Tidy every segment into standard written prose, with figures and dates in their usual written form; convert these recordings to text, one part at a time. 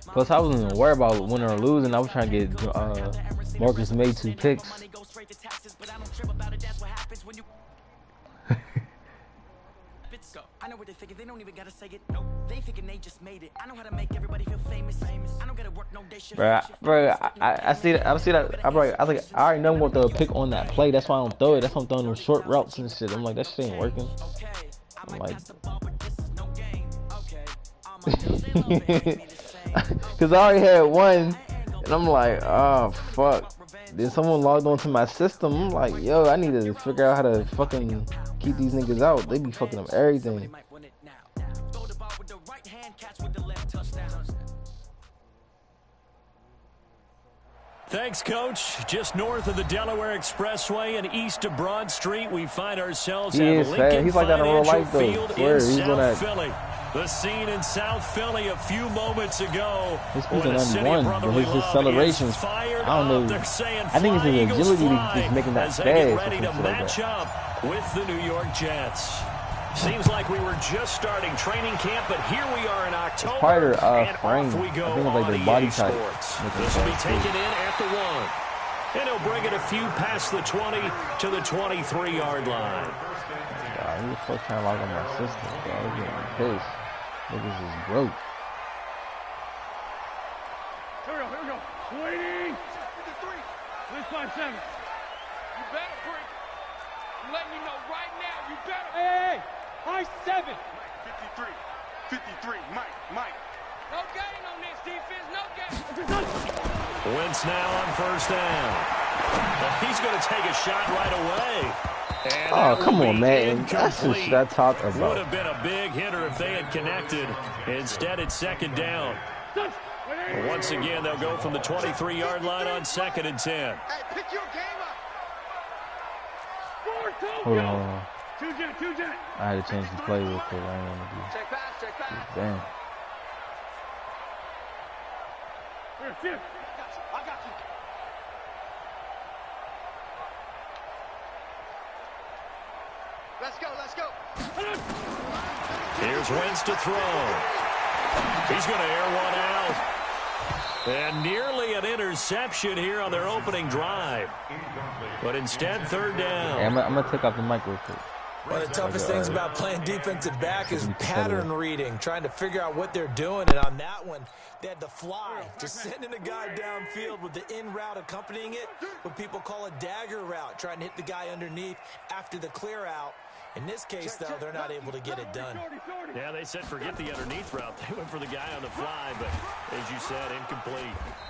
Plus, I wasn't even worried about winning or losing. I was trying to get Marcus made 2 picks. I know what they thinking, they don't even gotta say it. No, they thinking they just made it. I know how to make everybody feel famous. I don't gotta work no day shift. Bro, I see that. I see that. I already know what to pick on that play. That's why I don't throw it. That's why I'm throwing them short routes and shit. I'm like, that shit ain't working. I'm like, because I already had one, and I'm like, oh fuck. Then someone logged onto my system. I'm like, yo, I need to figure out how to fucking keep these niggas out. They be fucking up everything. Thanks, Coach. Just north of the Delaware Expressway and east of Broad Street, we find ourselves at Lincoln He's like that in real life, though. Field in South Philly. The scene in South Philly a few moments ago. He's pushing 91, but his celebrations, I don't know. I think it's his agility that's making that fast. Ready to match up with the New York Jets. Seems like we were just starting training camp, but here we are in October. It's part of and frame. Off we go I think it's like their body type. This will be taken in at the 1. And he'll bring it a few past the 20 to the 23-yard line. God, he was first trying to log on my system, bro. I was getting pissed. Niggas is broke. Here we go. Waiting. 357. You better break. I'm letting you know right now, you better. Hey, high 7. 53. 53. Mike. No gain on this defense. No gain. Wentz now on first down. He's going to take a shot right away. And oh, come on, man. That's the shit I talk about. Would have been a big hitter if they had connected. Instead, it's second down. Once again, they'll go from the 23-yard line on 2nd and 10. Hey, pick your game up. Hold on. Two jet. I had to change the play real quick. I didn't want to do. Check pass. Damn. Here, I got you. Let's go. Here's Wentz to throw. He's going to air one out. And nearly an interception here on their opening drive. But instead, 3rd down. Hey, I'm going to take off the mic real quick. One of the toughest things about playing defensive back is pattern reading, trying to figure out what they're doing. And on that one, they had to fly, just sending a guy downfield with the in route accompanying it, what people call a dagger route, trying to hit the guy underneath after the clear out. In this case, though, they're not able to get it done. Yeah, they said forget the underneath route. They went for the guy on the fly, but as you said, incomplete.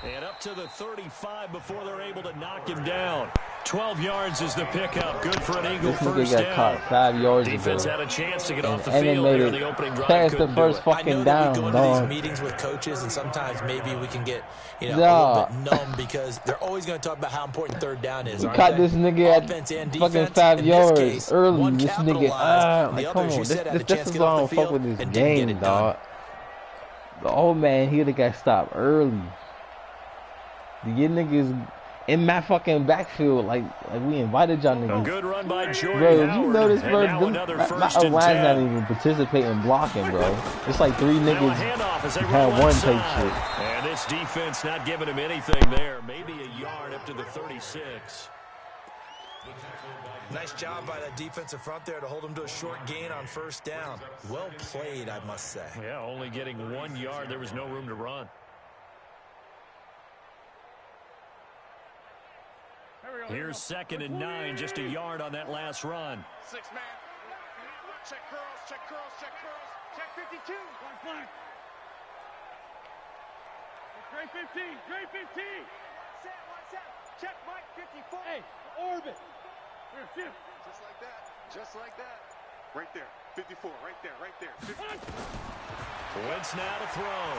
And up to the 35 before they're able to knock him down. 12 yards is the pickup. Good for an Eagle first down. Got caught 5 yards Defense ago. had a chance to get off the field here in the opening drive. Past the first fucking down, I know that we go into these meetings with coaches, and sometimes maybe we can get, a little bit numb because they're always going to talk about how important 3rd down is. We caught this nigga at fucking 5 yards early. This nigga, like, come on. This is why I don't fuck with this game, dog. The old man, he would've got stopped early. The niggas in my fucking backfield, like we invited y'all niggas. A good run by Jordan bro, Howard. you notice, bro, my line's not 10. even participating blocking, bro. It's like 3 niggas had one take shit. And this defense not giving him anything there. Maybe a yard up to the 36. Nice job by that defensive front there to hold him to a short gain on first down. Well played, I must say. Yeah, only getting 1 yard. There was no room to run. Here's 2nd and 9, just a yard on that last run. 6-man. Check curls. Check 52. Great 15. One set. Check Mike 54. Hey, orbit. Here, just like that. Right there. 54. Right there. 54. Wentz now to throw.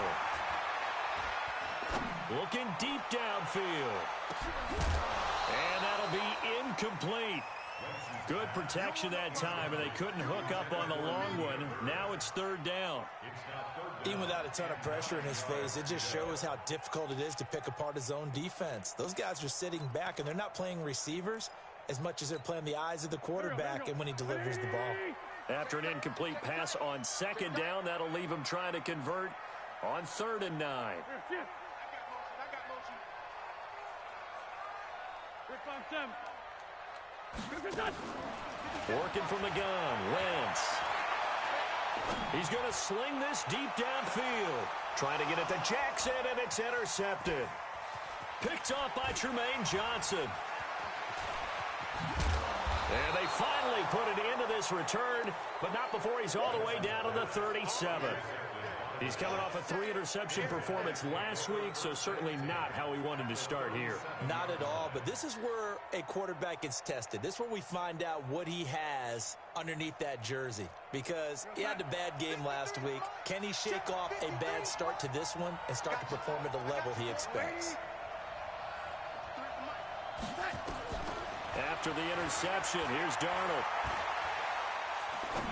Looking deep downfield. And that'll be incomplete. Good protection that time, and they couldn't hook up on the long one. Now it's 3rd down. Even without a ton of pressure in his face, it just shows how difficult it is to pick apart his own defense. Those guys are sitting back, and they're not playing receivers as much as they're playing the eyes of the quarterback and when he delivers the ball. After an incomplete pass on 2nd down, that'll leave him trying to convert On 3rd and 9. I got motion. Working from the gun, Wentz. He's going to sling this deep downfield. Trying to get it to Jackson, and it's intercepted. Picked off by Tremaine Johnson. And they finally put it into this return, but not before he's all the way down to the 37. He's coming off a 3-interception performance last week, so certainly not how he wanted to start here. Not at all, but this is where a quarterback gets tested. This is where we find out what he has underneath that jersey, because he had a bad game last week. Can he shake off a bad start to this one and start to perform at the level he expects? After the interception, here's Darnold.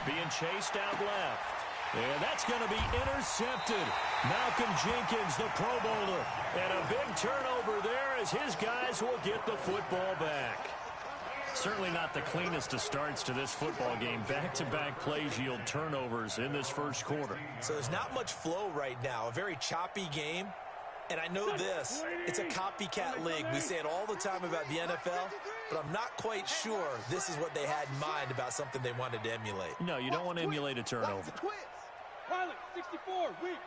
Being chased out left. And that's going to be intercepted. Malcolm Jenkins, the Pro Bowler. And a big turnover there as his guys will get the football back. Certainly not the cleanest of starts to this football game. Back-to-back plays yield turnovers in this first quarter. So there's not much flow right now. A very choppy game. And I know this, it's a copycat league. We say it all the time about the NFL, but I'm not quite sure this is what they had in mind about something they wanted to emulate. No, you don't want to emulate a turnover. Pilot, 64, weak.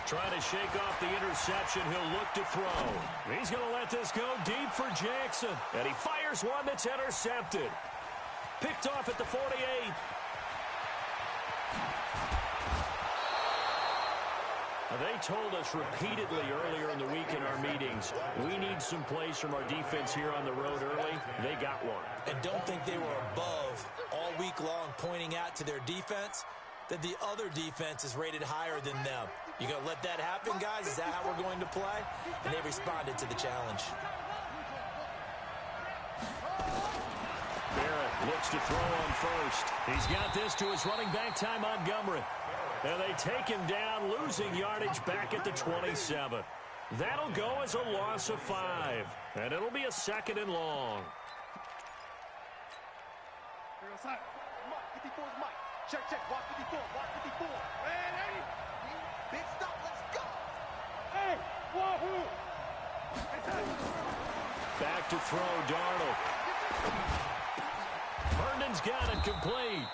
Trying to shake off the interception. He'll look to throw. He's going to let this go deep for Jackson. And he fires one that's intercepted. Picked off at the 48. They told us repeatedly earlier in the week in our meetings, we need some plays from our defense here on the road early. They got one. And don't think they were above all week long pointing out to their defense that the other defense is rated higher than them. You going to let that happen, guys? Is that how we're going to play? And they responded to the challenge. Barrett looks to throw on first. He's got this to his running back, Ty Montgomery. And they take him down, losing yardage back at the 27. That'll go as a loss of 5. And it'll be a 2nd and long. Check, walk 54, walk 54. Ready? Big stop, let's go. Hey, wahoo! Back to throw, Darnold. Herndon's got it complete.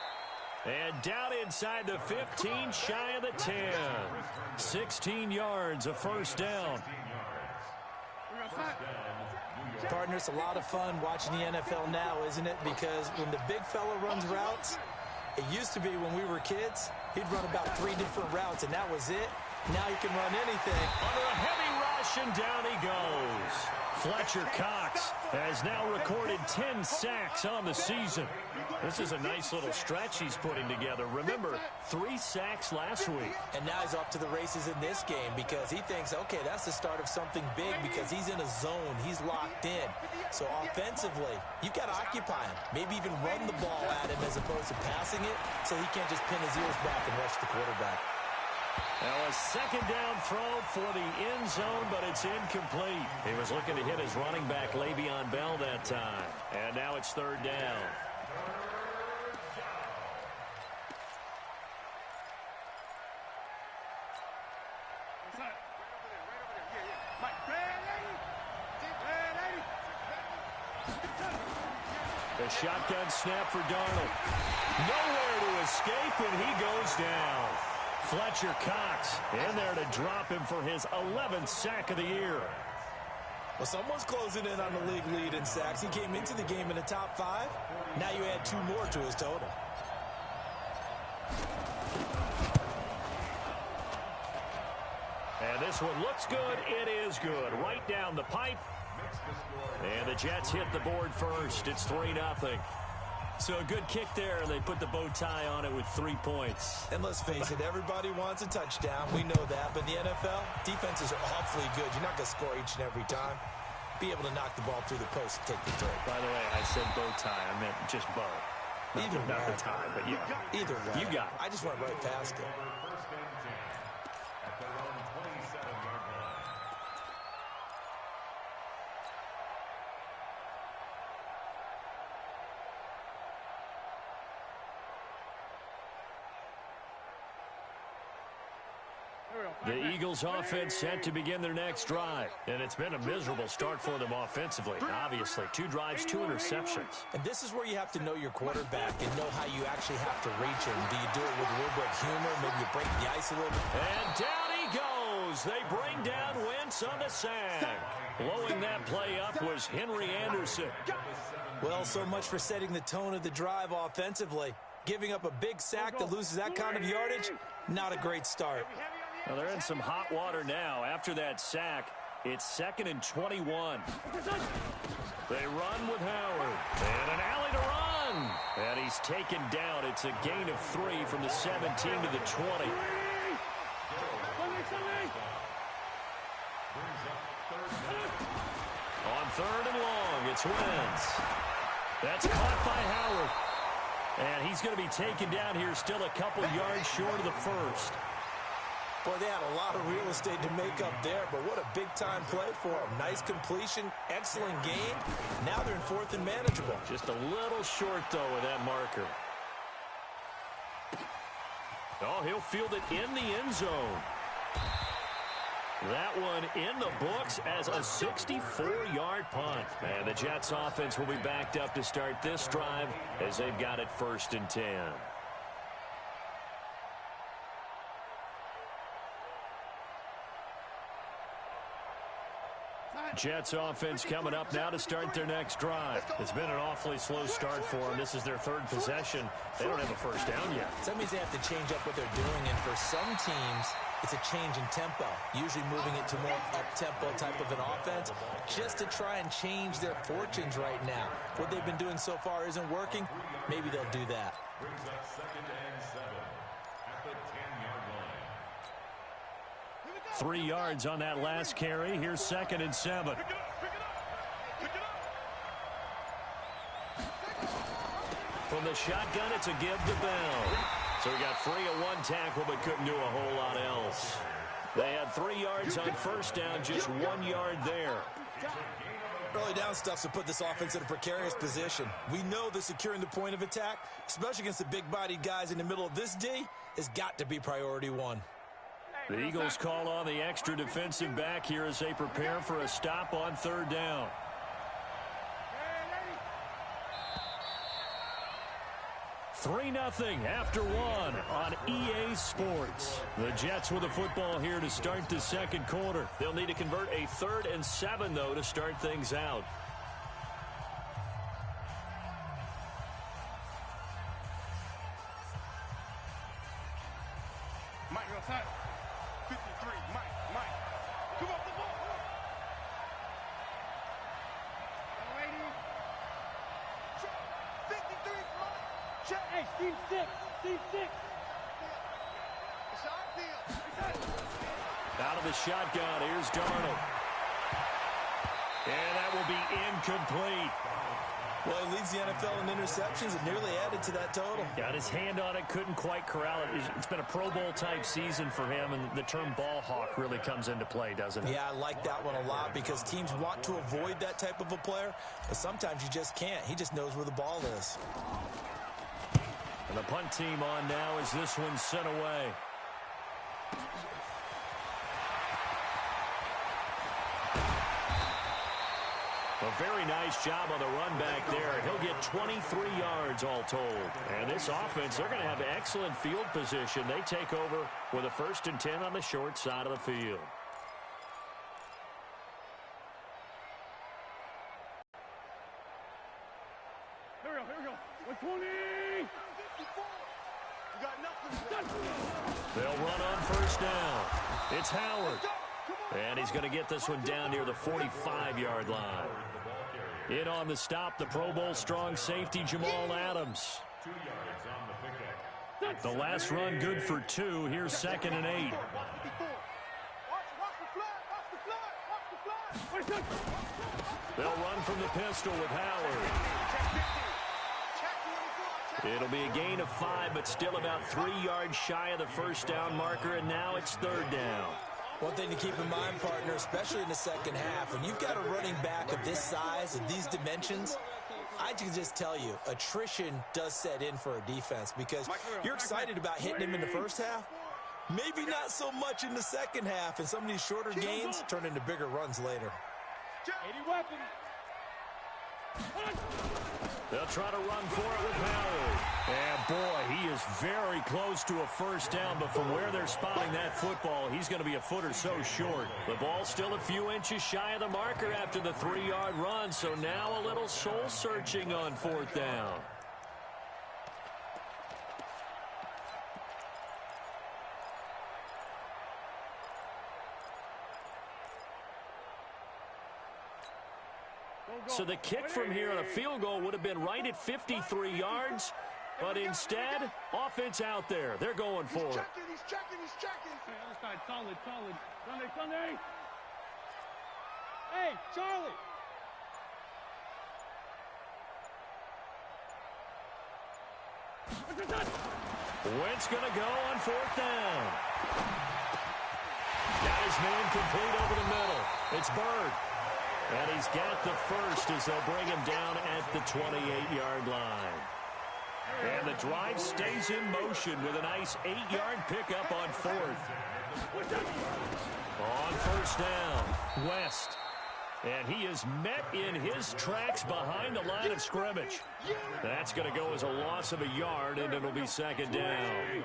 And down inside the 15, shy of the 10. 16 yards, a first down. Partner, it's a lot of fun watching the NFL now, isn't it? Because when the big fella runs routes, it used to be when we were kids, he'd run about 3 different routes, and that was it. Now he can run anything. Under a heavy rush, and down he goes. Fletcher Cox has now recorded 10 sacks on the season. This is a nice little stretch he's putting together. Remember, 3 sacks last week. And now he's off to the races in this game because he thinks, okay, that's the start of something big because he's in a zone. He's locked in. So offensively, you've got to occupy him. Maybe even run the ball at him as opposed to passing it so he can't just pin his ears back and rush the quarterback. Now a 2nd down throw for the end zone, but it's incomplete. He was looking to hit his running back, Le'Veon Bell, that time. And now it's 3rd down. The shotgun snap for Darnold. Nowhere to escape, and he goes down. Fletcher Cox in there to drop him for his 11th sack of the year. Well, someone's closing in on the league lead in sacks. He came into the game in the top 5. Now you add 2 more to his total. And this one looks good. It is good. Right down the pipe. And the Jets hit the board first. It's 3-0. So a good kick there, and they put the bow tie on it with 3 points. And let's face it, everybody wants a touchdown. We know that. But in the NFL, defenses are awfully good. You're not going to score each and every time. Be able to knock the ball through the post and take the throw. By the way, I said bow tie. I meant just bow. Not the tie, but yeah. Either way. You got it. I just went right past it. The Eagles offense set to begin their next drive. And it's been a miserable start for them offensively. Obviously, 2 drives, 2 interceptions. And this is where you have to know your quarterback and know how you actually have to reach him. Do you do it with a little bit of humor? Maybe you break the ice a little bit. And down he goes. They bring down Wentz on the sack. Blowing that play up was Henry Anderson. Well, so much for setting the tone of the drive offensively. Giving up a big sack that loses that kind of yardage, not a great start. Well, they're in some hot water now. After that sack, it's 2nd and 21. They run with Howard. And an alley to run. And he's taken down. It's a gain of 3 from the 17 to the 20. On 3rd and long, it's Wentz. That's caught by Howard. And he's going to be taken down here, still a couple yards short of the first. Boy, they had a lot of real estate to make up there, but what a big-time play for them. Nice completion, excellent gain. Now they're in 4th and manageable. Just a little short, though, with that marker. Oh, he'll field it in the end zone. That one in the books as a 64-yard punt. And the Jets offense will be backed up to start this drive as they've got it 1st and 10. Jets offense coming up now to start their next drive. It's been an awfully slow start for them. This is their 3rd possession. They don't have a first down yet. So that means they have to change up what they're doing, and for some teams, it's a change in tempo, usually moving it to more up-tempo type of an offense, just to try and change their fortunes right now. What they've been doing so far isn't working. Maybe they'll do that. 3 yards on that last carry. Here's 2nd and 7. From the shotgun, it's a give to Bell. So he got free of 1 tackle, but couldn't do a whole lot else. They had 3 yards on first down, just 1 yard there. Early down stuff's to put this offense in a precarious position. We know that securing the point of attack, especially against the big-bodied guys in the middle of this D, has got to be priority 1. The Eagles call on the extra defensive back here as they prepare for a stop on 3rd down. $3-0 after 1 on EA Sports. The Jets with the football here to start the 2nd quarter. They'll need to convert a 3rd and 7, though, to start things out. Mike, outside. 53, Mike. Come on, the ball. Lady. 53, Mike. Check. Hey, Steve 6. It's our field. Out of the shotgun, here's Darnold. And that will be incomplete. Well, he leads the NFL in interceptions and nearly added to that total. Got his hand on it, couldn't quite corral it. It's been a Pro Bowl-type season for him, and the term ball hawk really comes into play, doesn't it? Yeah, I like that one a lot because teams want to avoid that type of a player, but sometimes you just can't. He just knows where the ball is. And the punt team on now as this one's sent away. A very nice job on the run back there. He'll get 23 yards all told. And this offense, they're going to have excellent field position. They take over with a 1st and 10 on the short side of the field. Here we go. 120. You got nothing. They'll run on 1st down. It's Howard. And he's going to get this one down near the 45-yard line. In on the stop, the Pro Bowl strong safety, Jamal Adams. The last run good for 2. Here's 2nd and 8. They'll run from the pistol with Howard. It'll be a gain of 5, but still about 3 yards shy of the 1st down marker, and now it's 3rd down. One thing to keep in mind, partner, especially in the second half, when you've got a running back of this size and these dimensions, I can just tell you, attrition does set in for a defense because you're excited about hitting him in the first half, Maybe not so much in the second half, and some of these shorter gains turn into bigger runs later. 80 weapons. They'll try to run for it with Howard. And, boy, he is very close to a first down, but from where they're spotting that football, he's going to be a foot or so short. The ball's still a few inches shy of the marker after the 3-yard run, so now a little soul-searching on fourth down. So the kick from here on a field goal would have been right at 53 yards, but instead, offense out there. They're going for it. He's checking. Hey, other side, solid. Sunday. Hey, Charlie. Wentz going to go on fourth down. Got his man complete over the middle. It's Bird. And he's got the first as they'll bring him down at the 28-yard line. And the drive stays in motion with a nice 8-yard pickup on fourth. On first down, West. And he is met in his tracks behind the line of scrimmage. That's going to go as a loss of a yard, and it'll be second down.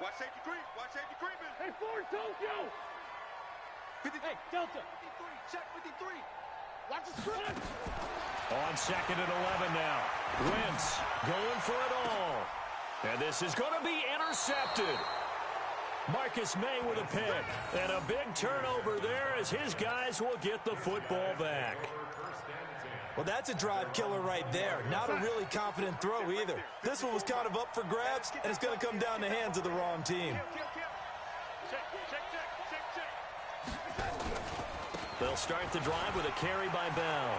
Watch safety creeping. Hey, Ford, Tokyo. Hey, Delta. 53, check 53. Watch the script. On second and 11 now. Wentz going for it all. And this is going to be intercepted. Marcus May with a pick. And a big turnover there as his guys will get the football back. Well, that's a drive killer right there. Not a really confident throw either. This one was kind of up for grabs, and it's going to come down the hands of the wrong team. They'll start the drive with a carry by Bell.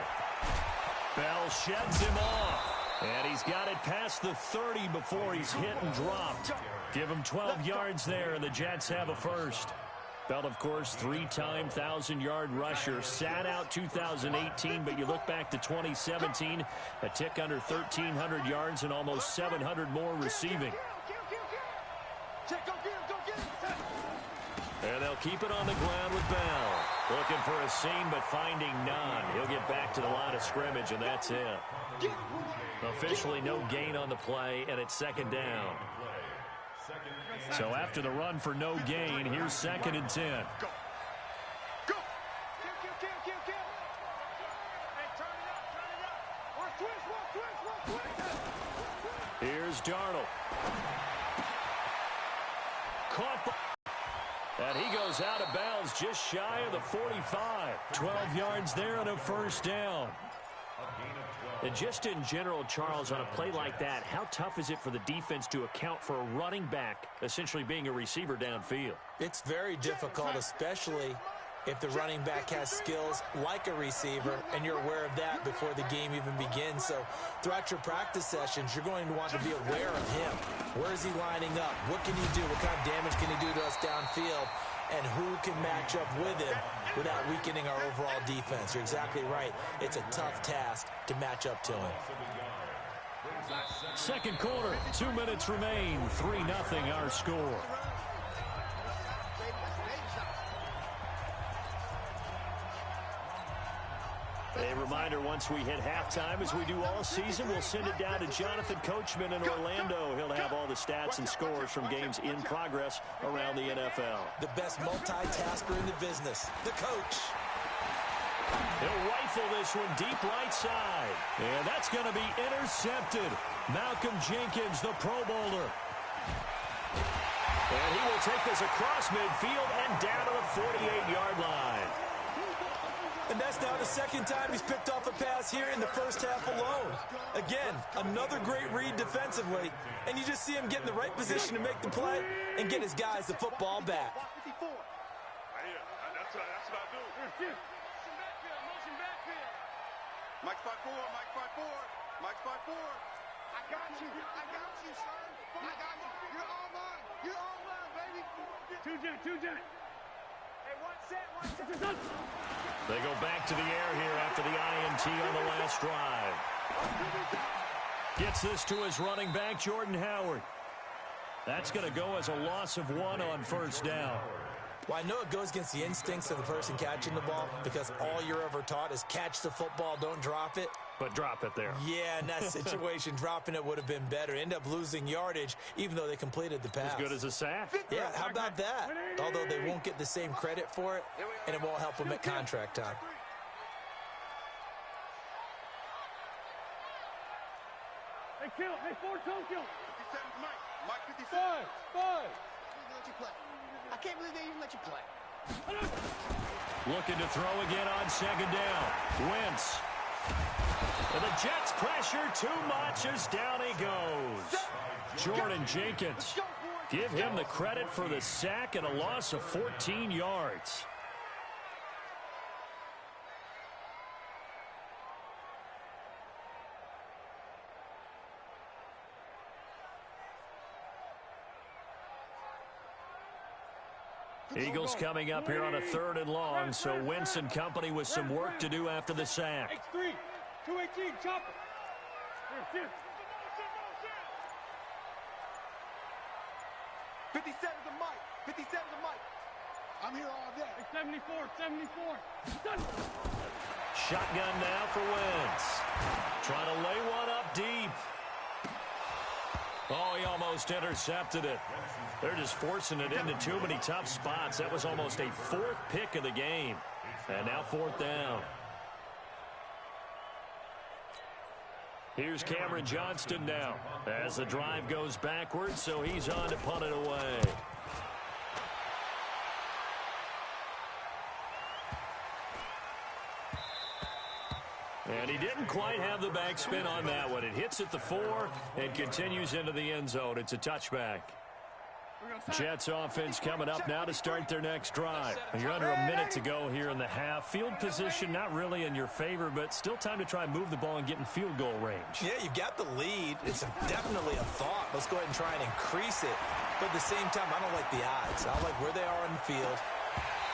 Bell sheds him off. And he's got it past the 30 before he's hit and dropped. Give him 12 yards there, and the Jets have a first. Bell, of course, 3-time 1,000-yard rusher. Sat out 2018, but you look back to 2017, a tick under 1,300 yards and almost 700 more receiving. And they'll keep it on the ground with Bell. Looking for a seam, but finding none. He'll get back to the line of scrimmage, and that's it. Officially no gain on the play, and it's second down. So after the run for no gain, here's second and 10. Go. Kill. Hey, turn it up. Work twist. Here's Darnold. Caught by... And he goes out of bounds just shy of the 45. 12 yards there and a first down. And just in general, Charles, on a play like that, how tough is it for the defense to account for a running back essentially being a receiver downfield? It's very difficult, especially if the running back has skills like a receiver, and you're aware of that before the game even begins. So throughout your practice sessions, you're going to want to be aware of him. Where is he lining up? What can he do? What kind of damage can he do to us downfield? And who can match up with him without weakening our overall defense? You're exactly right. It's a tough task to match up to him. Second quarter, 2 minutes remain. 3-0 our score. A reminder, once we hit halftime, as we do all season, we'll send it down to Jonathan Coachman in Orlando. He'll have all the stats and scores from games in progress around the NFL. The best multitasker in the business, the coach. He'll rifle this one deep right side. And that's going to be intercepted. Malcolm Jenkins, the Pro Bowler. And he will take this across midfield and down to the 48-yard line. And that's now the second time he's picked off a pass here in the first half alone. Again, another great read defensively, and you just see him get in the right position to make the play and get his guys the football back. That's what I do. Motion backfield. Mike's 5'4", Mike's 5'4". I got you, son. I got you. You're all mine, baby. Two jet. Hey, one set. They go back to the air here after the INT on the last drive. Gets this to his running back, Jordan Howard. That's going to go as a loss of 1 on first down. Well, I know it goes against the instincts of the person catching the ball because all you're ever taught is catch the football, don't drop it. But drop it there. Yeah, in that situation, dropping it would have been better. End up losing yardage, even though they completed the pass. As good as a sack. Yeah, how about that? Although they won't get the same credit for it, and it won't help them at contract time. Hey, kill. Hey, Ford, don't kill. 57 Mike. Mike 57. Five. Let you play. I can't believe they even let you play. Looking to throw again on second down. Wentz. And the Jets pressure too much as down he goes. Jordan Jenkins. Give him the credit for the sack and a loss of 14 yards. Eagles coming up here on a 3rd and long, so Wentz and company with some work to do after the sack. X3, 218, chopper. Here, 57 to Mike. 57 to Mike. I'm here all day. 74. Shotgun now for Wentz. Trying to lay one up deep. Oh, he almost intercepted it. They're just forcing it into too many tough spots. That was almost a 4th pick of the game. And now 4th down. Here's Cameron Johnston now as the drive goes backwards, so he's on to punt it away. And he didn't quite have the backspin on that one. It hits at the 4 and continues into the end zone. It's a touchback. Jets offense coming up now to start their next drive. You're under a minute to go here in the half. Field position not really in your favor, but still time to try and move the ball and get in field goal range. Yeah, you've got the lead. It's definitely a thought. Let's go ahead and try and increase it. But at the same time, I don't like the odds. I like where they are on the field.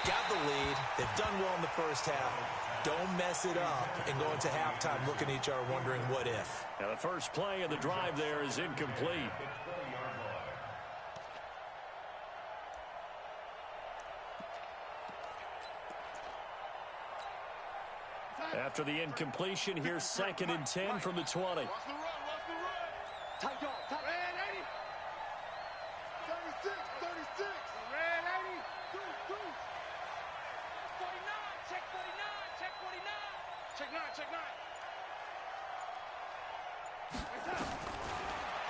Got the lead. They've done well in the first half. Don't mess it up and go into halftime looking at each other wondering what if. Now the first play of the drive there is incomplete. After the incompletion, here's 2nd and 10 from the 20. Watch the run. Tight dog. Tight. Red 80. 36. Red 80. 49. Check 49. Check 49. Check 9.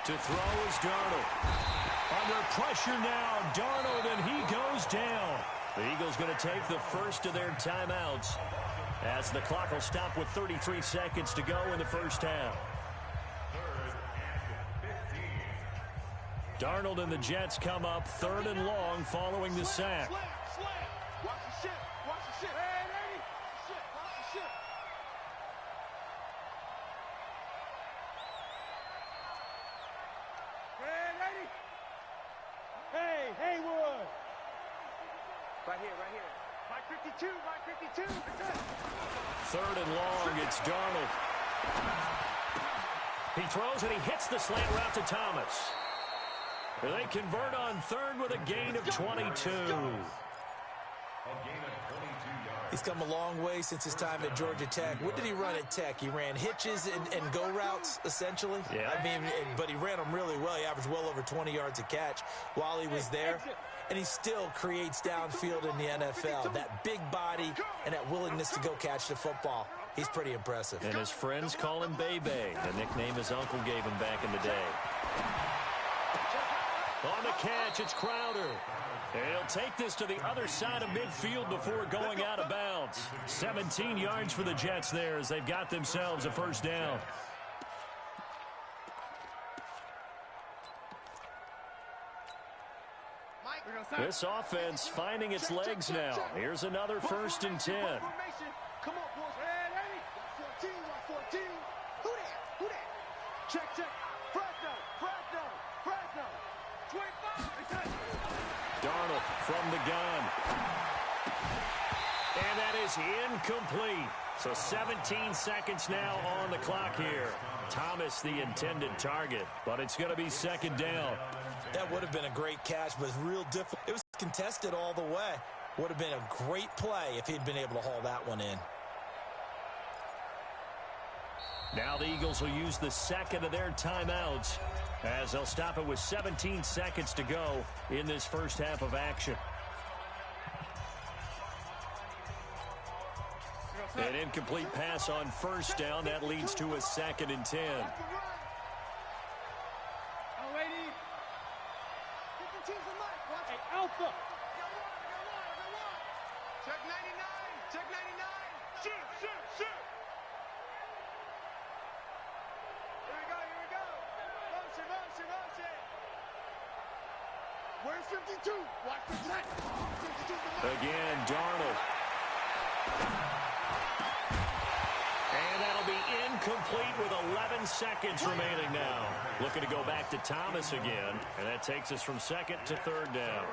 To throw is Darnold. Under pressure now, Darnold, and he goes down. The Eagles going to take the first of their timeouts as the clock will stop with 33 seconds to go in the first half. Darnold and the Jets come up 3rd and long following the sack. Slam. Watch the ship. Red 80. Watch the ship. Red 80. Hey, Haywood. Right here. Mike 52. 3rd and long, it's Darnold. He throws and he hits the slant route to Thomas. They convert on 3rd with a gain of 22. He's come a long way since his time at Georgia Tech. What did he run at Tech? He ran hitches and go routes, essentially. Yeah. I mean, but he ran them really well. He averaged well over 20 yards a catch while he was there. And he still creates downfield in the NFL. That big body and that willingness to go catch the football. He's pretty impressive. And his friends call him Bebe, the nickname his uncle gave him back in the day. On the catch, it's Crowder. He'll take this to the other side of midfield before going out of bounds. 17 yards for the Jets there as they've got themselves a first down. This offense finding its legs now. Here's another 1st and 10. Come on, boys. Red 80. 14. Who that? Check. Fresno. 25. Darnold from the gun. And And that is incomplete. So 17 seconds now on the clock here. Thomas the intended target, but it's going to be second down. That would have been a great catch, but real difficult. It was contested all the way. Would have been a great play if he'd been able to haul that one in. Now the Eagles will use the second of their timeouts as they'll stop it with 17 seconds to go in this first half of action. An incomplete pass on first down. That leads to a 2nd and 10. Hey, Alpha. Check 99. Check 99. Shoot, shoot, shoot. Here we go, here we go. Motion, motion, motion. Where's 52? Watch the check. 52 Again, Darnold. And that'll be incomplete with 11 seconds remaining now. Looking to go back to Thomas again. And that takes us from 2nd to 3rd down.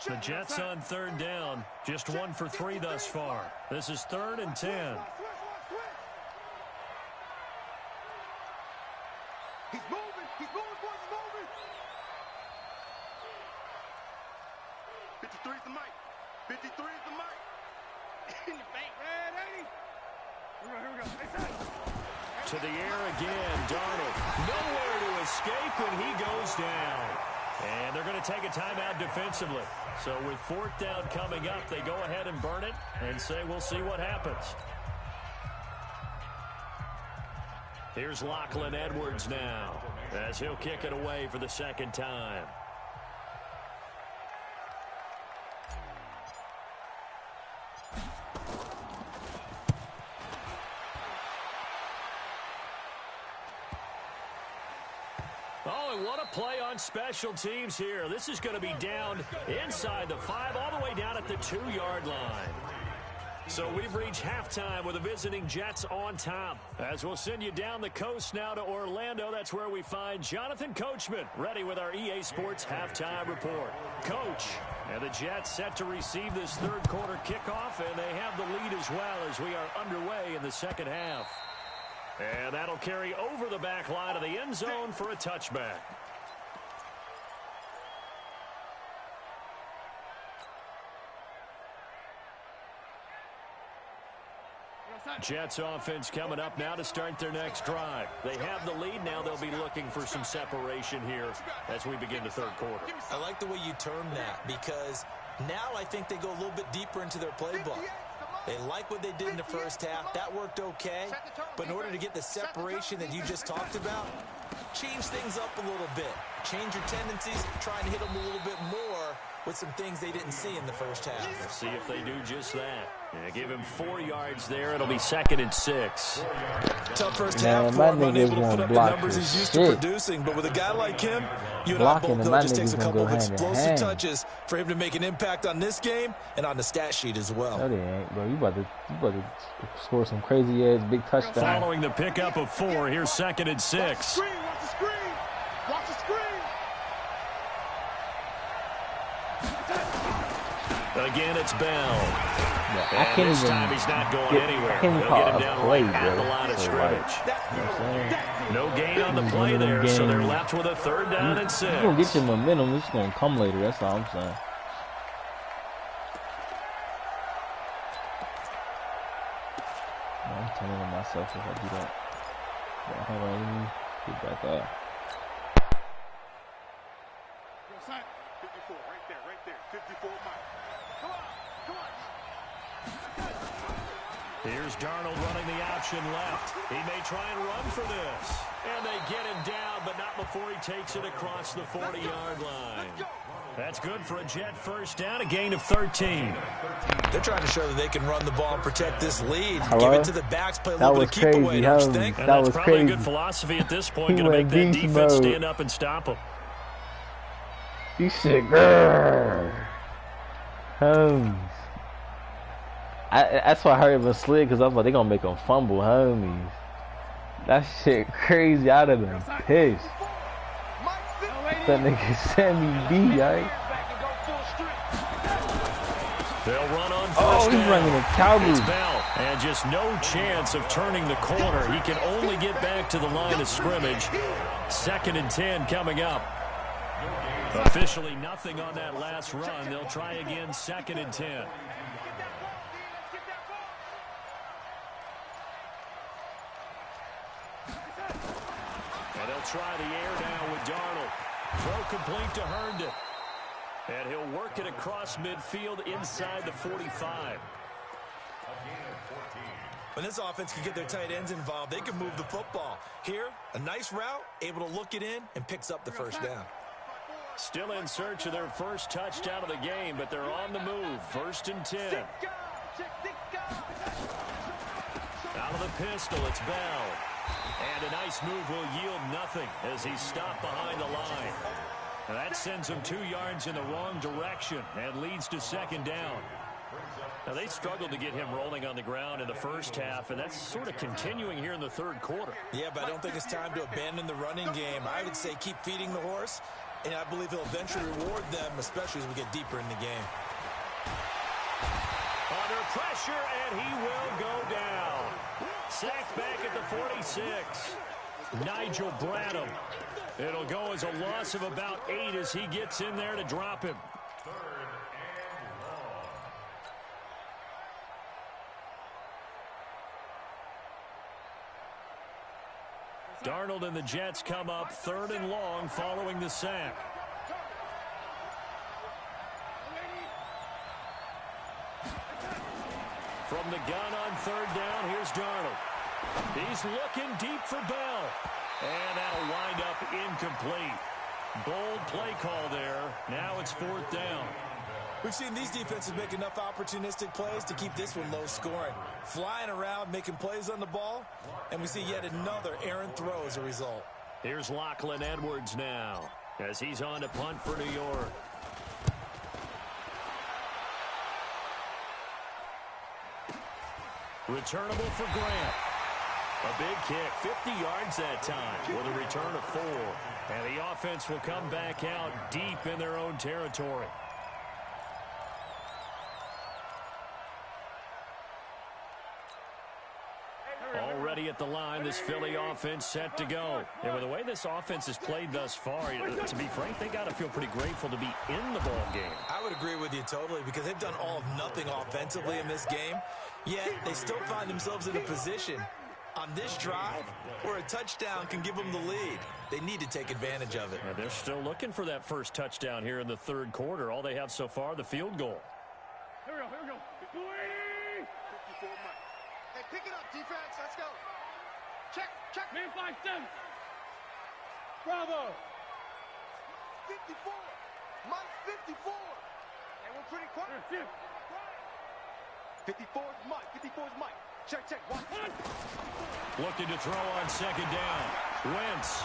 The Jets on 3rd down. Just 1 for 3 thus far. This is 3rd and 10. He's moving, boys, moving. 53 is the mic. 53 is the mic. In the bank. Red 80. Here we go. To the air again, Darnold. Nowhere to escape when he goes down. And they're going to take a timeout defensively. So with 4th down coming up, they go ahead and burn it and say we'll see what happens. Here's Lachlan Edwards now as he'll kick it away for the 2nd time. Oh, and what a play on special teams here. This is going to be down inside the 5, all the way down at the 2-yard line. So we've reached halftime with the visiting Jets on top. As we'll send you down the coast now to Orlando. That's where we find Jonathan Coachman ready with our EA Sports halftime report. Coach, and the Jets set to receive this 3rd quarter kickoff, and they have the lead as well as we are underway in the 2nd half. And that'll carry over the back line of the end zone for a touchback. Jets offense coming up now to start their next drive. They have the lead. Now they'll be looking for some separation here as we begin the 3rd quarter. I like the way you term that because now I think they go a little bit deeper into their playbook. They like what they did in the first half. That worked okay. But in order to get the separation that you just talked about, change things up a little bit. Change your tendencies, try and hit them a little bit more with some things they didn't see in the first half. Let's see if they do just that. Yeah, give him 4 yards there. It'll be 2nd and 6. Tough first half for him, unable to put up the numbers he's used to producing. But with a guy like him, you and I both know it just takes a couple of explosive touches for him to make an impact on this game and on the stat sheet as well. No, they ain't, bro. You about to score some crazy-ass big touchdown. Following the pickup of 4, here's 2nd and 6. Watch the screen. Watch the screen. Again, it's Bell. Yeah, I can't this even time he's not going anywhere. I can't even They'll call get it him a down play, right at the line of scrimmage. You know what I'm saying? No gain on the play there, so they're left with a 3rd down and 6. You're going to get your momentum. It's going to come later. That's all I'm saying. I'm telling myself if I do that. Yeah, hold on, let me get back up. 54, right there. 54 miles. Come on, come on. Here's Darnold running the option left. He may try and run for this. And they get him down, but not before he takes it across the 40-yard line. That's good for a Jet 1st down, a gain of 13. They're trying to show that they can run the ball and protect this lead. Hello? Give it to the backs, play a little bit of keep away, don't you think? And That that's was probably crazy. a good philosophy at this point, He going to make went that beast defense mode. stand up and stop him. You said, grrr. Homies. That's why I hurried up and slid because I was like, they're going to make them fumble, homies. That shit crazy. I'd have been pissed. That nigga Sammy B, right? They'll run on first Oh, he's down. running a cowboy. It's Bell, and just no chance of turning the corner. He can only get back to the line of scrimmage. 2nd and 10 coming up. Officially nothing on that last run. They'll try again, 2nd and 10. And they'll try the air now with Darnold. Throw complete to Herndon. And he'll work it across midfield inside the 45. When this offense can get their tight ends involved, they can move the football. Here, a nice route, able to look it in, and picks up the first down. Still in search of their first touchdown of the game, but they're on the move. 1st and 10. Out of the pistol, it's Bell. And a nice move will yield nothing as he's stopped behind the line. And that sends him 2 yards in the wrong direction and leads to 2nd down. Now, they struggled to get him rolling on the ground in the first half, and that's sort of continuing here in the 3rd quarter. Yeah, but I don't think it's time to abandon the running game. I would say keep feeding the horse, and I believe he'll eventually reward them, especially as we get deeper in the game. Under pressure, and he will go down. Sacked back at the 46. Nigel Bradham. It'll go as a loss of about 8 as he gets in there to drop him. Darnold and the Jets come up 3rd and long following the sack. From the gun on 3rd down, here's Darnold. He's looking deep for Bell. And that'll wind up incomplete. Bold play call there. Now it's 4th down. We've seen these defenses make enough opportunistic plays to keep this one low scoring. Flying around, making plays on the ball, and we see yet another errant throw as a result. Here's Lachlan Edwards now as he's on to punt for New York. Returnable for Grant. A big kick, 50 yards that time with a return of 4. And the offense will come back out deep in their own territory. Already at the line, this Philly offense set to go. And with the way this offense has played thus far, to be frank, they got to feel pretty grateful to be in the ball game. I would agree with you totally because they've done all of nothing offensively in this game, yet they still find themselves in a position on this drive where a touchdown can give them the lead. They need to take advantage of it. And they're still looking for that first touchdown here in the 3rd quarter. All they have so far, the field goal. Here we go, here we go. 54 Mike. Hey, pick it up, defense. Let's go. Check, check. Man 5-7. Bravo. 54. Mike 54. Hey, we're pretty quiet. 54 is Mike. 54 is Mike. Check, check. Watch. Looking to throw on 2nd down. Wentz.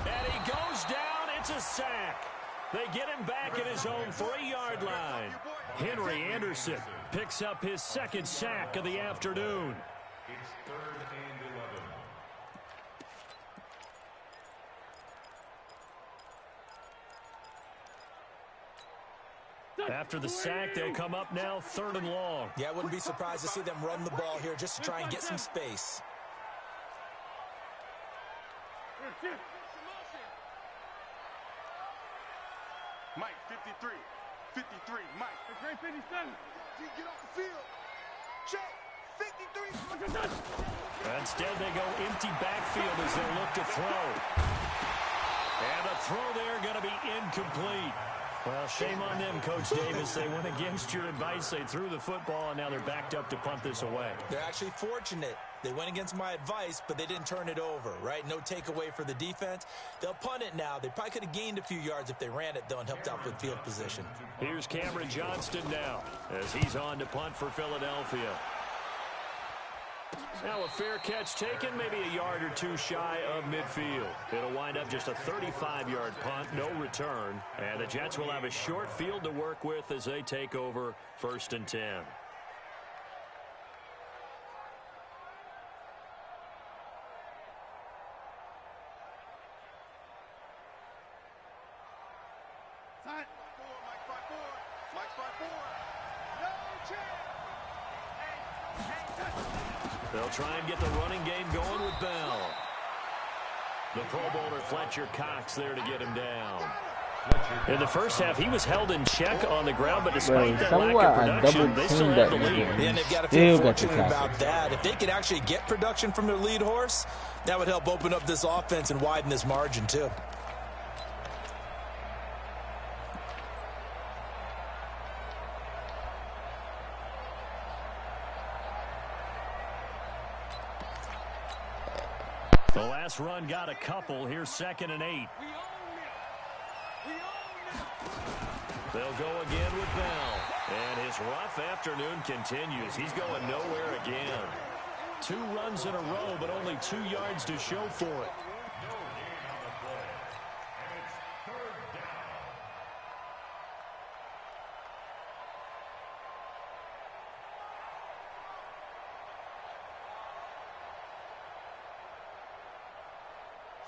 And he goes down. It's a sack. They get him back at his own 3-yard line. Henry Anderson picks up his 2nd sack of the afternoon. It's 3rd and 11. After the sack, they'll come up now 3rd and long. Yeah, I wouldn't be surprised to see them run the ball here just to try and get some space. Mike 53. 53. Mike. It's great 57. Get off the field. Check. 53. Instead, they go empty backfield as they look to throw. And the throw there going to be incomplete. Well, shame on them, Coach Davis. They went against your advice. They threw the football, and now they're backed up to punt this away. They're actually fortunate. They went against my advice, but they didn't turn it over, right? No takeaway for the defense. They'll punt it now. They probably could have gained a few yards if they ran it, though, and helped out with field position. Here's Cameron Johnston now as he's on to punt for Philadelphia. Now a fair catch taken, maybe a yard or two shy of midfield. It'll wind up just a 35-yard punt, no return. And the Jets will have a short field to work with as they take over 1st and 10. Mike 5-4. Mike 5-4. No chance. They'll try and get the running game going with Bell. The Pro Bowler Fletcher Cox there to get him down. In the first half, he was held in check on the ground, but despite that lack of production, they still had the lead. And they've got to feel fortunate about that. If they could actually get production from their lead horse, that would help open up this offense and widen this margin, too. The last run got a couple. Here's 2nd and 8. They'll go again with Bell. And his rough afternoon continues. He's going nowhere again. 2 runs in a row, but only 2 yards to show for it.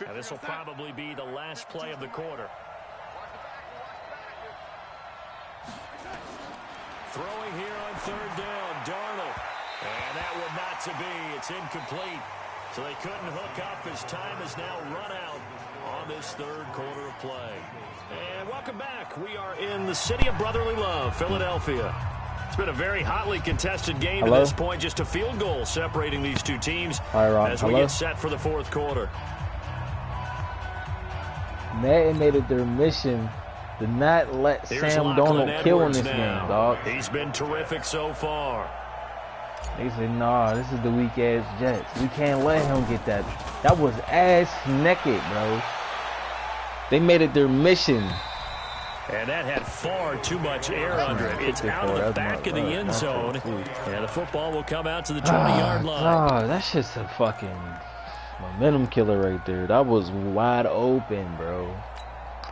And this will probably be the last play of the quarter. Throwing here on 3rd down, Darnold. And that would not to be. It's incomplete. So they couldn't hook up as time has now run out on this 3rd quarter of play. And welcome back. We are in the city of brotherly love, Philadelphia. It's been a very hotly contested game to this point. Just a field goal separating these two teams as we get set for the 4th quarter. Madden made it their mission to not let Sam Darnold kill in this game, dog. He's been terrific so far. They said, nah, this is the weak-ass Jets. We can't let him get that. That was ass-naked, bro. They made it their mission. And that had far too much air under it. It's out of the back of the end zone. And the football will come out to the 20-yard line. Oh, that's just a fucking momentum killer right there. That was wide open, bro.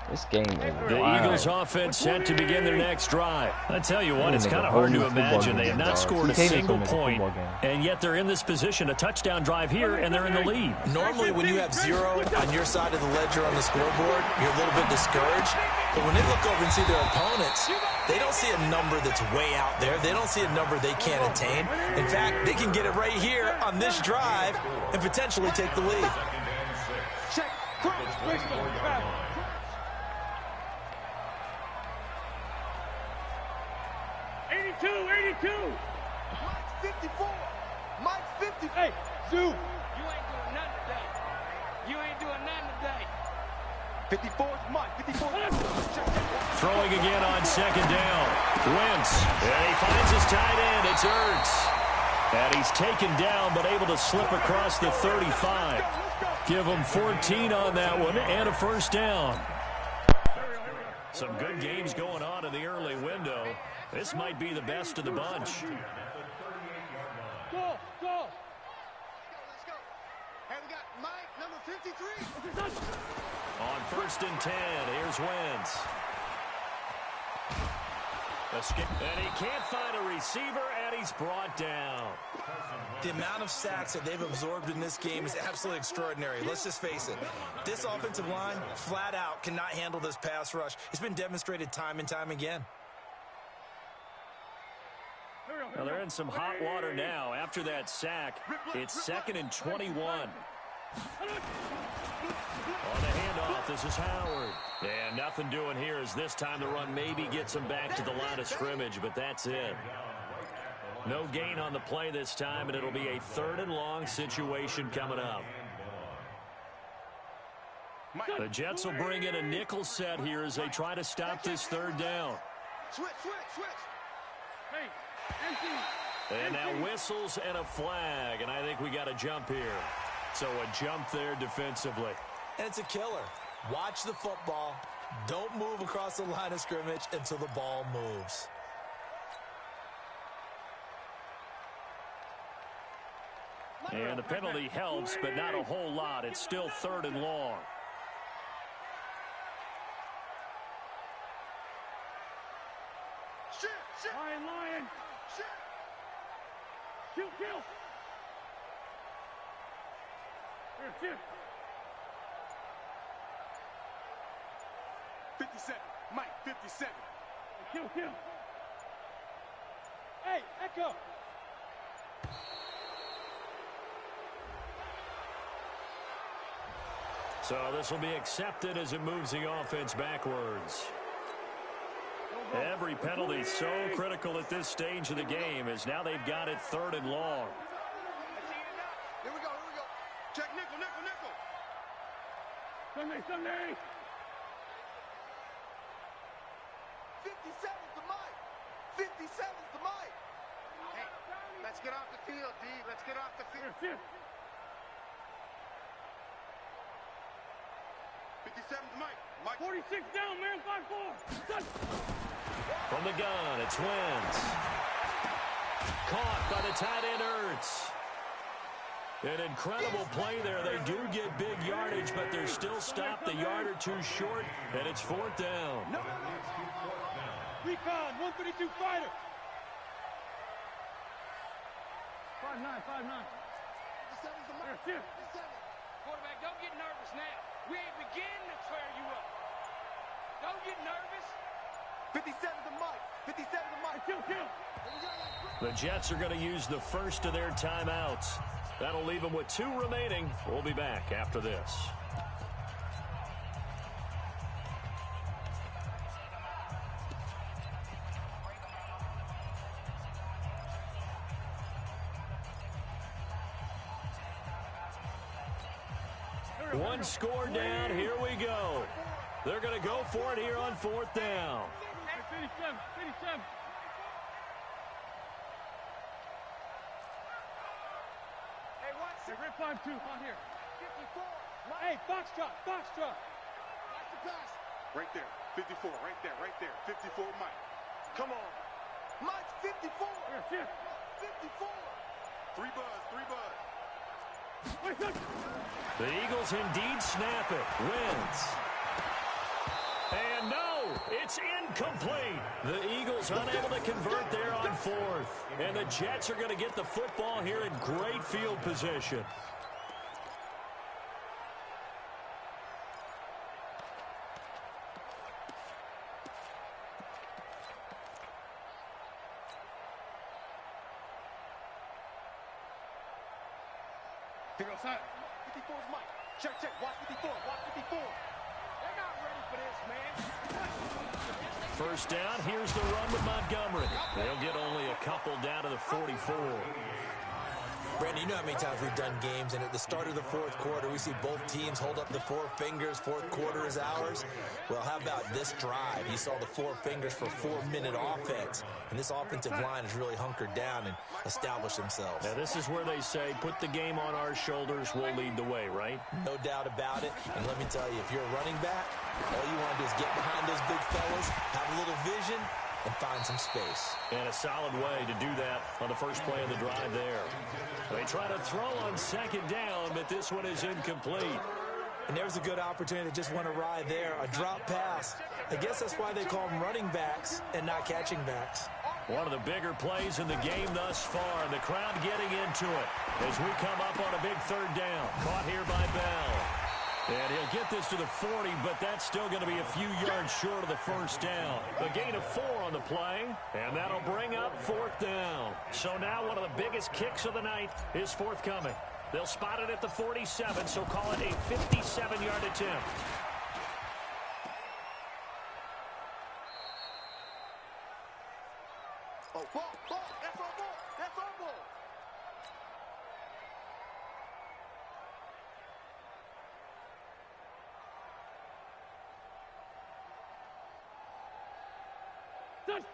This game is The wild. Eagles offense set to begin their next drive. I tell you what, it's kind of hard to imagine. They have not scored a single point, and yet they're in this position. A touchdown drive here, and they're in the lead. Normally, when you have 0 on your side of the ledger on the scoreboard, you're a little bit discouraged. But when they look over and see their opponents, they don't see a number that's way out there. They don't see a number they can't attain. In fact, they can get it right here on this drive and potentially take the lead. Check. Crunch. 82. Mike's 54. Mike's 50. Hey, Zoo. You ain't doing nothing today. You ain't doing nothing today. 54 is Mike. 54 is Throwing again on 2nd down. Wentz. And he finds his tight end. It's Ertz. And he's taken down, but able to slip across the 35. Give him 14 on that one and a 1st down. Some good games going on in the early window. This might be the best of the bunch. Go. Let's go. Hey, we got Mike, number 53. On 1st and 10, here's Wentz. And he can't find a receiver, and he's brought down. The amount of sacks that they've absorbed in this game is absolutely extraordinary. Let's just face it. This offensive line, flat out, cannot handle this pass rush. It's been demonstrated time and time again. Well, they're in some hot water now. After that sack, it's 2nd and 21. On the handoff, this is Howard. And nothing doing here as this time the run maybe gets him back to the line of scrimmage, but that's it. No gain on the play this time, and it'll be a 3rd and long situation coming up. The Jets will bring in a nickel set here as they try to stop this 3rd down. Switch. Hey, empty. And now whistles and a flag, and I think we got a jump here. So a jump there defensively. And it's a killer. Watch the football. Don't move across the line of scrimmage until the ball moves. And the penalty helps, but not a whole lot. It's still 3rd and long. Shit. Lion. Shoot. Here, shoot. 57. Mike, 57. Kill. Hey, Echo. So this will be accepted as it moves the offense backwards. Every penalty so critical at this stage of the game, as now they've got it 3rd and long. Here we go. Check nickel. Sunday. 57's the Mike. 57's the Mike. Hey, let's get off the field, D. Let's get off the field. 57's Mike. 46 down, man. 5-4. From the gun, it's Wentz. Caught by the tight end, Ertz. An incredible play there. They do get big yardage, but they're still stopped a yard or two short, and it's 4th down. Recon, 152 fighter. 5'9". 57's the Mike. 57. Quarterback, don't get nervous now. We ain't beginning to tear you up. Don't get nervous. 57's the Mike. 57's the Mike. Kill. The Jets are going to use the first of their timeouts. That'll leave them with 2 remaining. We'll be back after this. One score down. Here we go. They're going to go for it here on 4th down. 57. Hey, what's Hey, Red 5-2, on here. 54? Mike. Hey, Foxtrot. Watch the pass. Right there. 54. Right there. 54 Mike. Come on. Mike's 54. 54. 3 buzz. The Eagles indeed snap it. Wins. And no, it's incomplete. The Eagles unable to convert there on 4th. And the Jets are going to get the football here in great field position. Here goes Simon. 54's Mike. Check. Watch 54. They're not ready for this, man. First down, here's the run with Montgomery. They'll get only a couple down to the 44. Brandon, you know how many times we've done games, and at the start of the 4th quarter, we see both teams hold up the 4 fingers. 4th quarter is ours. Well, how about this drive? You saw the 4 fingers for 4-minute offense, and this offensive line has really hunkered down and established themselves. Now, this is where they say, put the game on our shoulders, we'll lead the way, right? No doubt about it. And let me tell you, if you're a running back, all you want to do is get behind those big fellas, have a little vision, and find some space. And a solid way to do that on the first play of the drive there. They try to throw on 2nd down, but this one is incomplete. And there's a good opportunity to just want to ride there, a drop pass. I guess that's why they call them running backs and not catching backs. One of the bigger plays in the game thus far. The crowd getting into it as we come up on a big 3rd down. Caught here by Bell. And he'll get this to the 40, but that's still going to be a few yards short of the first down. A gain of 4 on the play, and that'll bring up 4th down. So now one of the biggest kicks of the night is forthcoming. They'll spot it at the 47, so call it a 57-yard attempt. Oh, ball. That's our ball.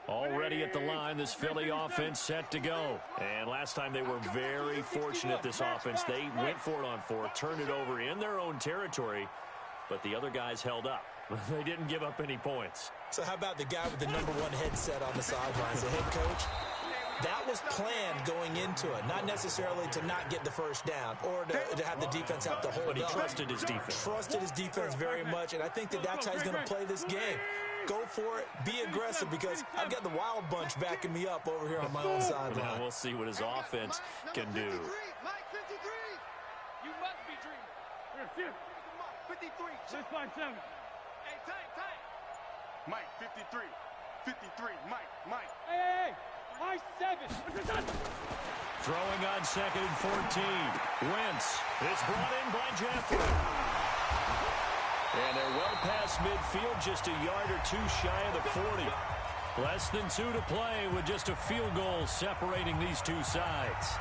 Already at the line, this Philly offense set to go. And last time they were very fortunate, this offense. They went for it on 4, turned it over in their own territory, but the other guys held up. They didn't give up any points. So how about the guy with the #1 headset on the sidelines, the head coach? That was planned going into it, not necessarily to not get the first down or to have the defense have to hold up. But he trusted his defense. Trusted his defense very much, and I think that's how he's going to play this game. Go for it, be aggressive, because I've got the Wild Bunch backing me up over here on my own sideline. Now we'll see what his offense can do. Mike, 53. You must be dreaming. 53. 657. Hey, tank. Mike, 53. 53. Mike. Hey, high 7. Throwing on 2nd and 14. Wentz is brought in by Jeffrey. And they're well past midfield, just a yard or two shy of the 40. Less than 2 to play with just a field goal separating these two sides.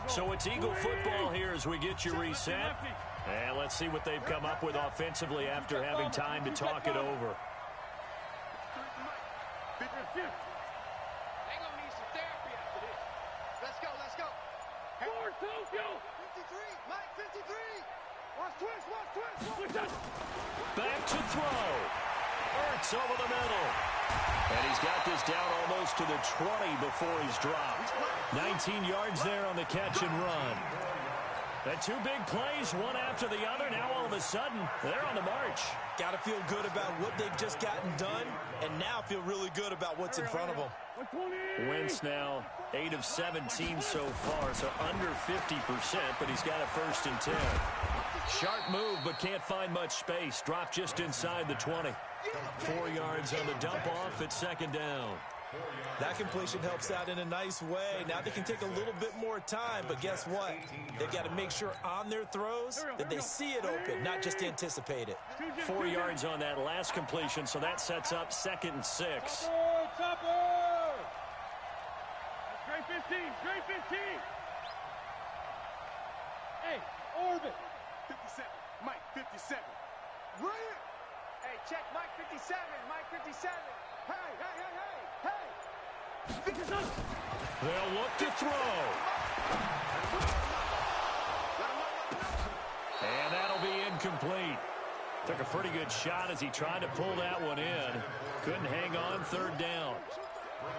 So it's Eagle football here as we get you reset. And let's see what they've come up with offensively after having time to talk it over. They're going to need some therapy after this. Let's go. Forward, Tokyo. 53, Mike, 53. Watch twist. Back to throw. Hurts over the middle. And he's got this down almost to the 20 before he's dropped. 19 yards there on the catch and run. The two big plays, one after the other. Now all of a sudden, they're on the march. Got to feel good about what they've just gotten done, and now feel really good about what's in front of them. Wentz now 8 of 17 so far, so under 50%, but he's got a 1st and 10. Sharp move, but can't find much space. Dropped just inside the 20. 4 yards on the dump off at 2nd down. That completion helps out in a nice way. Now they can take a little bit more time, but guess what? They've got to make sure on their throws that they see it open, not just anticipate it. 4 yards on that last completion, so that sets up 2nd and 6. Straight 15. Hey, orbit. 57. Mike, 57. Right here. Hey, check Mike 57. Mike 57. Hey. They'll look to throw. And that'll be incomplete. Took a pretty good shot as he tried to pull that one in. Couldn't hang on 3rd down.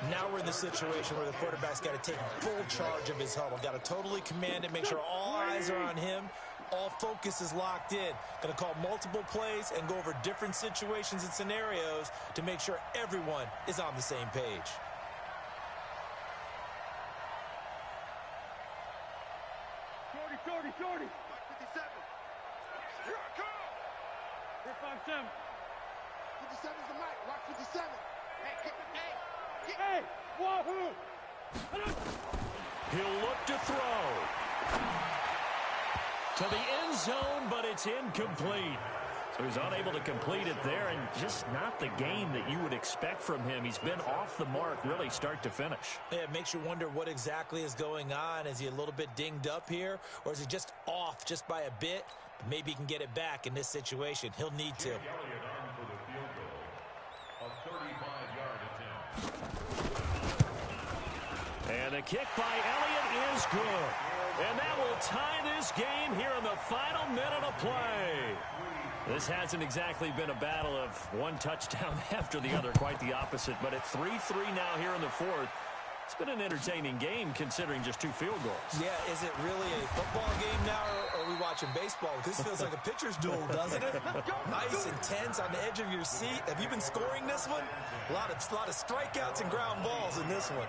Now we're in the situation where the quarterback's got to take full charge of his huddle. Got to totally command it, make sure all eyes are on him. All focus is locked in. Going to call multiple plays and go over different situations and scenarios to make sure everyone is on the same page. Shorty. Mike, 57. Here I come. Here 5-7. 57 is the Mike. Watch 57. Hey, wahoo! He'll look to throw. To the end zone, but it's incomplete. So he's unable to complete it there, and just not the game that you would expect from him. He's been off the mark really start to finish. Yeah, it makes you wonder what exactly is going on. Is he a little bit dinged up here, or is he just off just by a bit? Maybe he can get it back in this situation. He'll need to. And the kick by Elliott is good. And that will tie this game here in the final minute of play. This hasn't exactly been a battle of one touchdown after the other, quite the opposite. But at 3-3 now here in the 4th, it's been an entertaining game considering just 2 field goals. Yeah, is it really a football game now, or are we watching baseball? This feels like a pitcher's duel, doesn't it? Nice, intense, on the edge of your seat. Have you been scoring this one? A lot of strikeouts and ground balls in this one.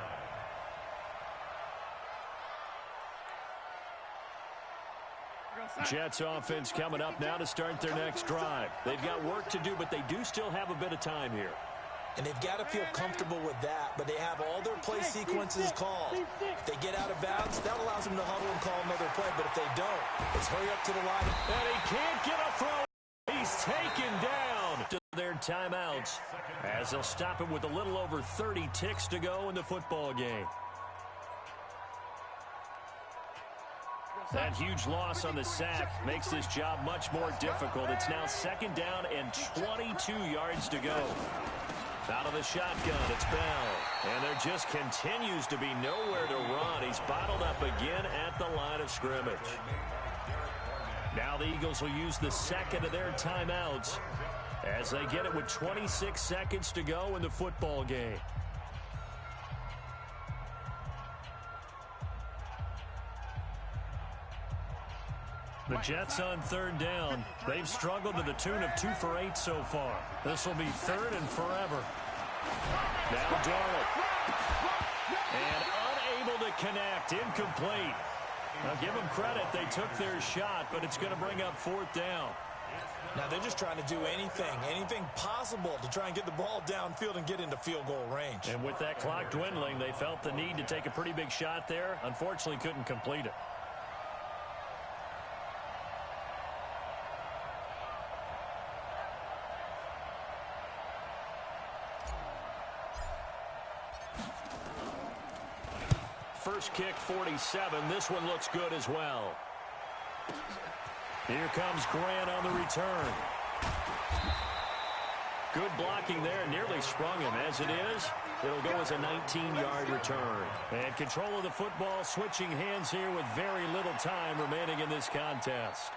Jets offense coming up now to start their next drive. They've got work to do, but they do still have a bit of time here. And they've got to feel comfortable with that, but they have all their play sequences called. If they get out of bounds, that allows them to huddle and call another play, but if they don't, it's hurry up to the line. And he can't get a throw. He's taken down to their timeouts as they'll stop him with a little over 30 ticks to go in the football game. That huge loss on the sack makes this job much more difficult. It's now 2nd down and 22 yards to go. Out of the shotgun, it's Bell. And there just continues to be nowhere to run. He's bottled up again at the line of scrimmage. Now the Eagles will use the 2nd of their timeouts as they get it with 26 seconds to go in the football game. The Jets on 3rd down. They've struggled to the tune of 2 for 8 so far. This will be 3rd and forever. Now Darnold. And Unable to connect. Incomplete. Now, give them credit. They took their shot, but it's going to bring up 4th down. Now, they're just trying to do anything possible to try and get the ball downfield and get into field goal range. And with that clock dwindling, they felt the need to take a pretty big shot there. Unfortunately, couldn't complete it. First kick, 47. This one looks good as well. Here comes Grant on the return. Good blocking there. Nearly sprung him. As it is, it'll go as a 19-yard return. And control of the football, switching hands here with very little time remaining in this contest.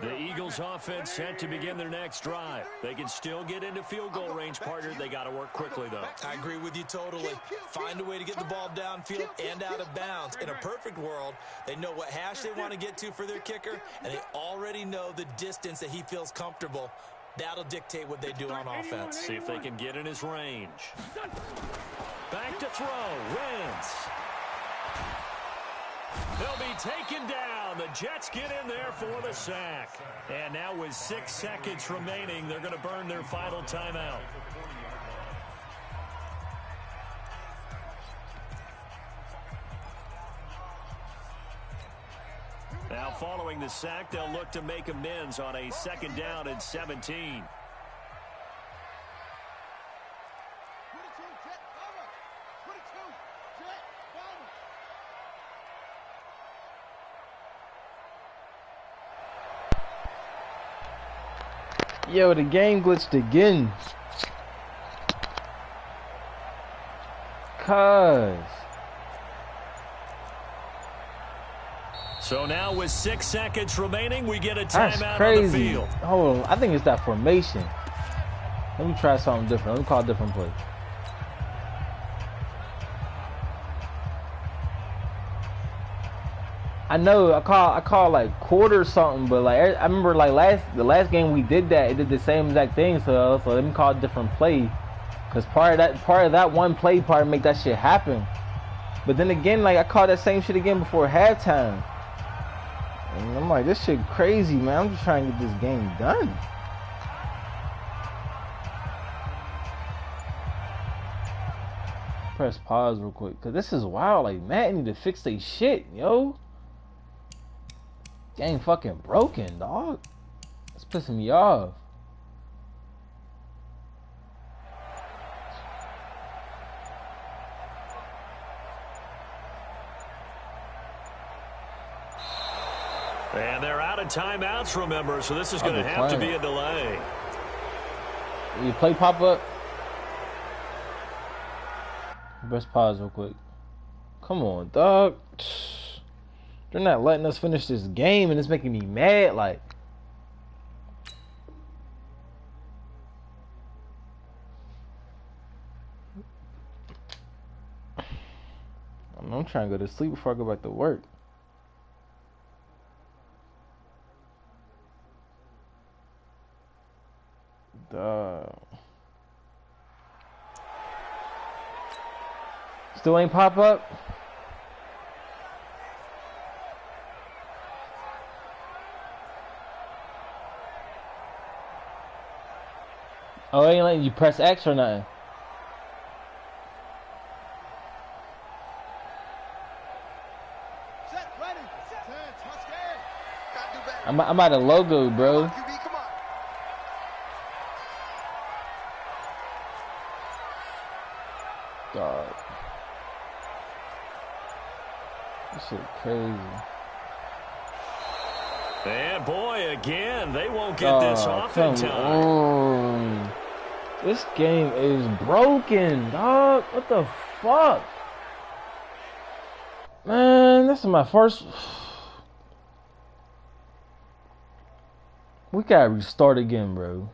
The Eagles offense set to begin their next drive. They can still get into field goal range, partner. They got to work quickly, though. I agree with you totally. Find a way to get the ball downfield and out of bounds. In a perfect world, they know what hash they want to get to for their kicker, and they already know the distance that he feels comfortable. That'll dictate what they do on offense. See if they can get in his range. Back to throw. Wentz. They'll be taken down. The Jets get in there for the sack. And now with 6 seconds remaining, they're going to burn their final timeout. Now following the sack, they'll look to make amends on a 2nd down and 17. Yo, the game glitched again. So now with 6 seconds remaining, we get a That's timeout crazy. on the field. Hold on, I think it's that formation. Let me try something different. Let me call a different play. I know I call like quarter something, but like I remember like the last game we did that, it did the same exact thing. So let me call a different play, cause part of that one play part make that shit happen. But then again, like I called that same shit again before halftime, and I'm like, this shit crazy, man. I'm just trying to get this game done. Press pause real quick, cause this is wild. Like Matt need to fix their shit, yo. Game fucking broken, dog. It's pissing me off. And they're out of timeouts, remember, so this is going to have to be a delay. You play pop up? Press pause real quick. Come on, dog. They're not letting us finish this game, and it's making me mad. Like, I'm trying to go to sleep before I go back to work. Duh. Still ain't pop up? Oh, ain't letting you press X or nothing. Set, ready. I'm out of logo, bro. God. This shit crazy. And boy, again, they won't get this off in time. On. This game is broken, dog. What the fuck? Man, this is my first. We gotta restart again, bro.